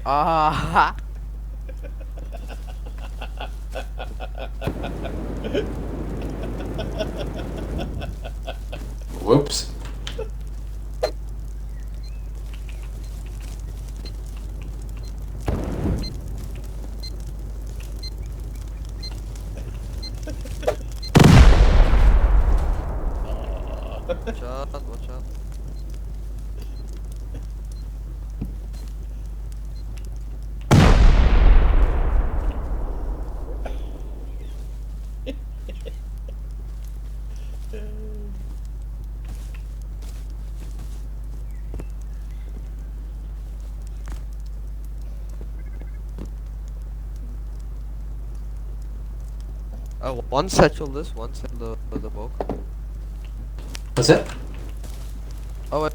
Ah. Whoops. Watch out, watch out. One satchel this, one satchel the book. What's it? Oh wait.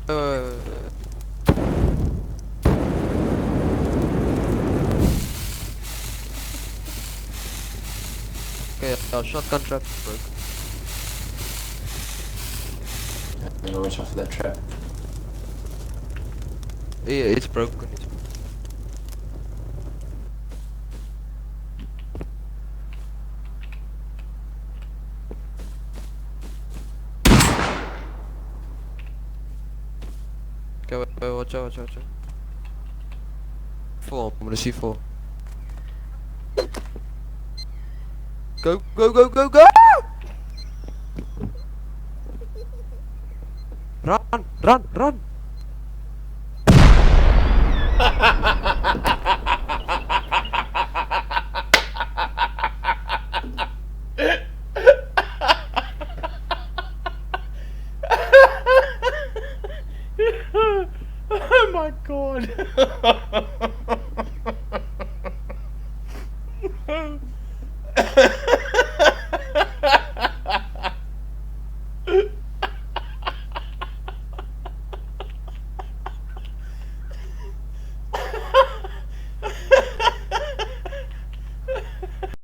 Okay, shotgun trap broke. I'm gonna watch out for that trap. Yeah, it's broken. Okay, wait, watch out. Four, I'm gonna see four. Go! Run! Oh my god.